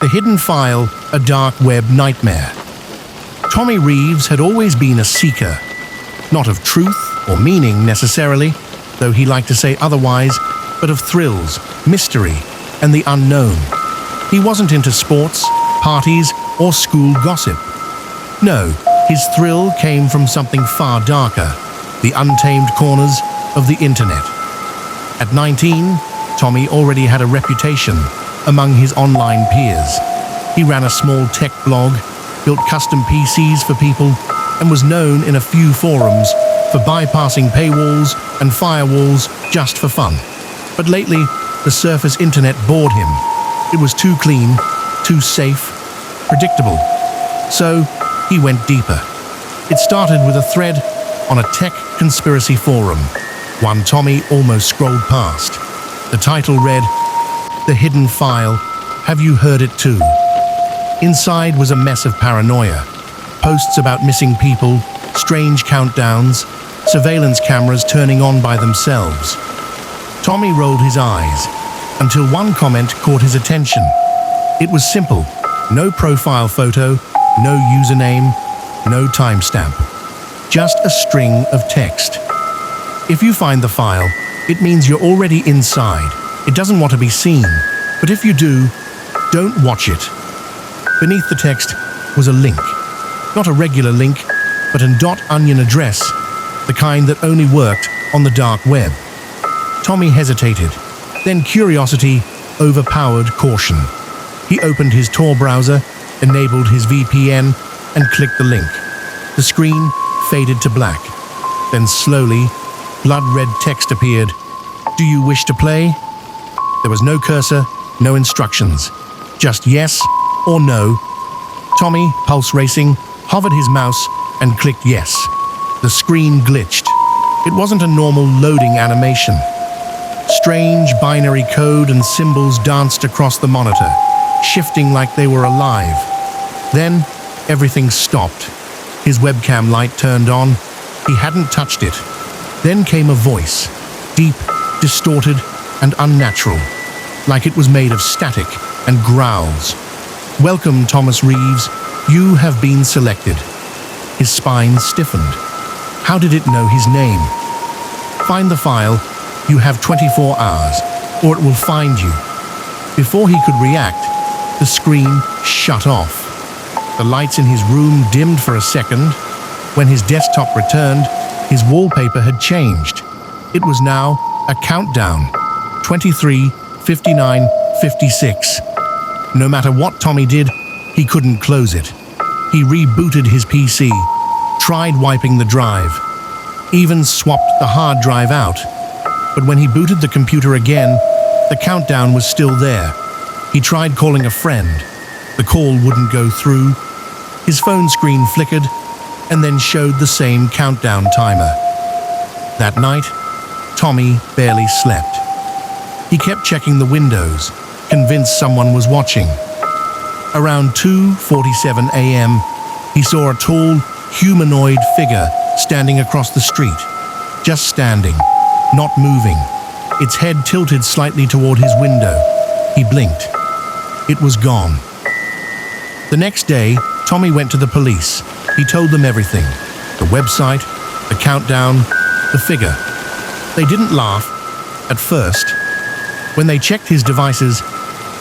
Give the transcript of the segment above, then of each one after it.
hidden file, a dark web nightmare. Tommy Reeves had always been a seeker, not of truth or meaning necessarily, though he liked to say otherwise, but of thrills, mystery, and the unknown. He wasn't into sports, parties, or school gossip. No, his thrill came from something far darker, the untamed corners of the internet. At 19, Tommy already had a reputation among his online peers. He ran a small tech blog, built custom PCs for people, and was known in a few forums for bypassing paywalls and firewalls just for fun. But lately, the surface internet bored him. It was too clean, too safe, predictable. So, he went deeper. It started with a thread on a tech conspiracy forum, one Tommy almost scrolled past. The title read, "The Hidden File, Have You Heard It Too?" Inside was a mess of paranoia. Posts about missing people, strange countdowns, surveillance cameras turning on by themselves. Tommy rolled his eyes until one comment caught his attention. It was simple. No profile photo, no username, no timestamp. Just a string of text. If you find the file, it means you're already inside. It doesn't want to be seen. But if you do, don't watch it. Beneath the text was a link. Not a regular link, but an .onion address, the kind that only worked on the dark web. Tommy hesitated. Then curiosity overpowered caution. He opened his Tor browser, enabled his VPN, and clicked the link. The screen faded to black. Then slowly, blood-red text appeared. "Do you wish to play?" There was no cursor, no instructions. Just yes or no. Tommy, pulse racing, hovered his mouse and clicked yes. The screen glitched. It wasn't a normal loading animation. Strange binary code and symbols danced across the monitor, shifting like they were alive. Then, everything stopped. His webcam light turned on. He hadn't touched it. Then came a voice, deep, distorted, and unnatural, like it was made of static and growls. "Welcome, Thomas Reeves. You have been selected." His spine stiffened. How did it know his name? "Find the file. You have 24 hours, or it will find you." Before he could react, the screen shut off. The lights in his room dimmed for a second. When his desktop returned, his wallpaper had changed. It was now a countdown. 23, 59, 56. No matter what Tommy did, he couldn't close it. He rebooted his PC, tried wiping the drive, even swapped the hard drive out. But when he booted the computer again, the countdown was still there. He tried calling a friend. The call wouldn't go through. His phone screen flickered and then showed the same countdown timer. That night, Tommy barely slept. He kept checking the windows, convinced someone was watching. Around 2:47 a.m., he saw a tall, humanoid figure standing across the street. Just standing, not moving, its head tilted slightly toward his window. He blinked. It was gone. The next day, Tommy went to the police. He told them everything. The website, the countdown, the figure. They didn't laugh at first. When they checked his devices,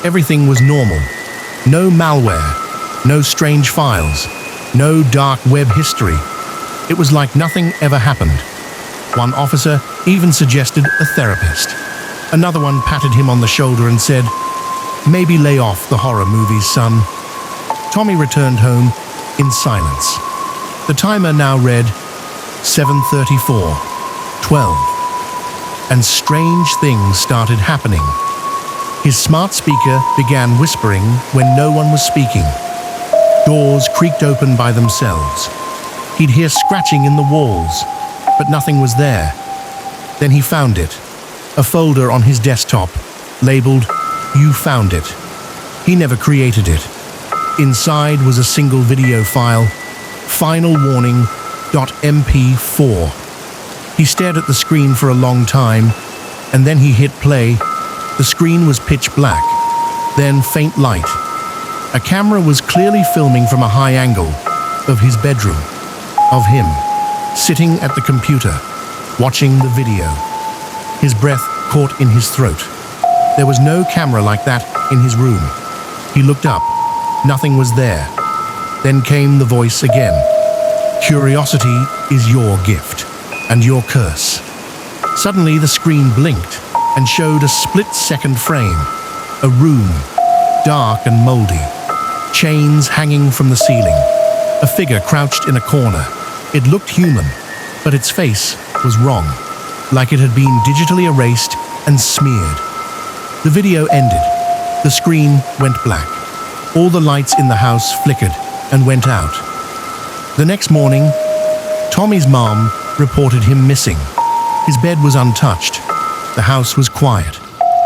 everything was normal. No malware, no strange files, no dark web history. It was like nothing ever happened. One officer even suggested a therapist. Another one patted him on the shoulder and said, "Maybe lay off the horror movies, son." Tommy returned home in silence. The timer now read 7:34, 12. And strange things started happening. His smart speaker began whispering when no one was speaking. Doors creaked open by themselves. He'd hear scratching in the walls, but nothing was there. Then he found it, a folder on his desktop, labeled, "You Found It." He never created it. Inside was a single video file, Final Warning.mp4. He stared at the screen for a long time, and then he hit play. The screen was pitch black, then faint light. A camera was clearly filming from a high angle of his bedroom, of him sitting at the computer, watching the video. His breath caught in his throat. There was no camera like that in his room. He looked up. Nothing was there. Then came the voice again. Curiosity is your gift and your curse. Suddenly the screen blinked and showed a split-second frame. A room, dark and moldy. Chains hanging from the ceiling. A figure crouched in a corner. It looked human, but its face was wrong, like it had been digitally erased and smeared. The video ended. The screen went black. All the lights in the house flickered and went out. The next morning, Tommy's mom reported him missing. His bed was untouched. The house was quiet.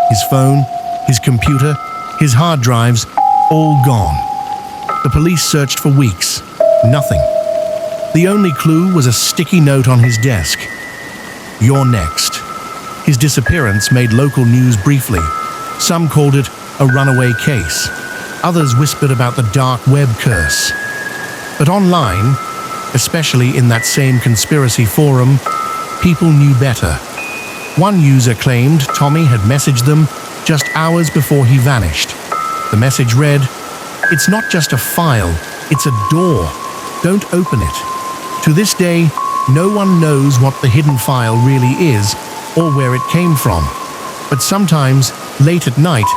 His phone, his computer, his hard drives, all gone. The police searched for weeks. Nothing. The only clue was a sticky note on his desk. You're next. His disappearance made local news briefly. Some called it a runaway case. Others whispered about the dark web curse. But online, especially in that same conspiracy forum, people knew better. One user claimed Tommy had messaged them just hours before he vanished. The message read, "It's not just a file, it's a door. Don't open it." To this day, no one knows what the hidden file really is or where it came from. But sometimes, late at night,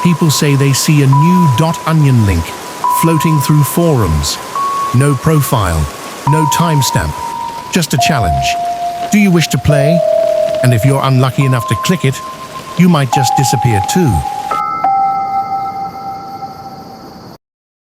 people say they see a new .onion link floating through forums. No profile, no timestamp, just a challenge. Do you wish to play? And if you're unlucky enough to click it, you might just disappear too.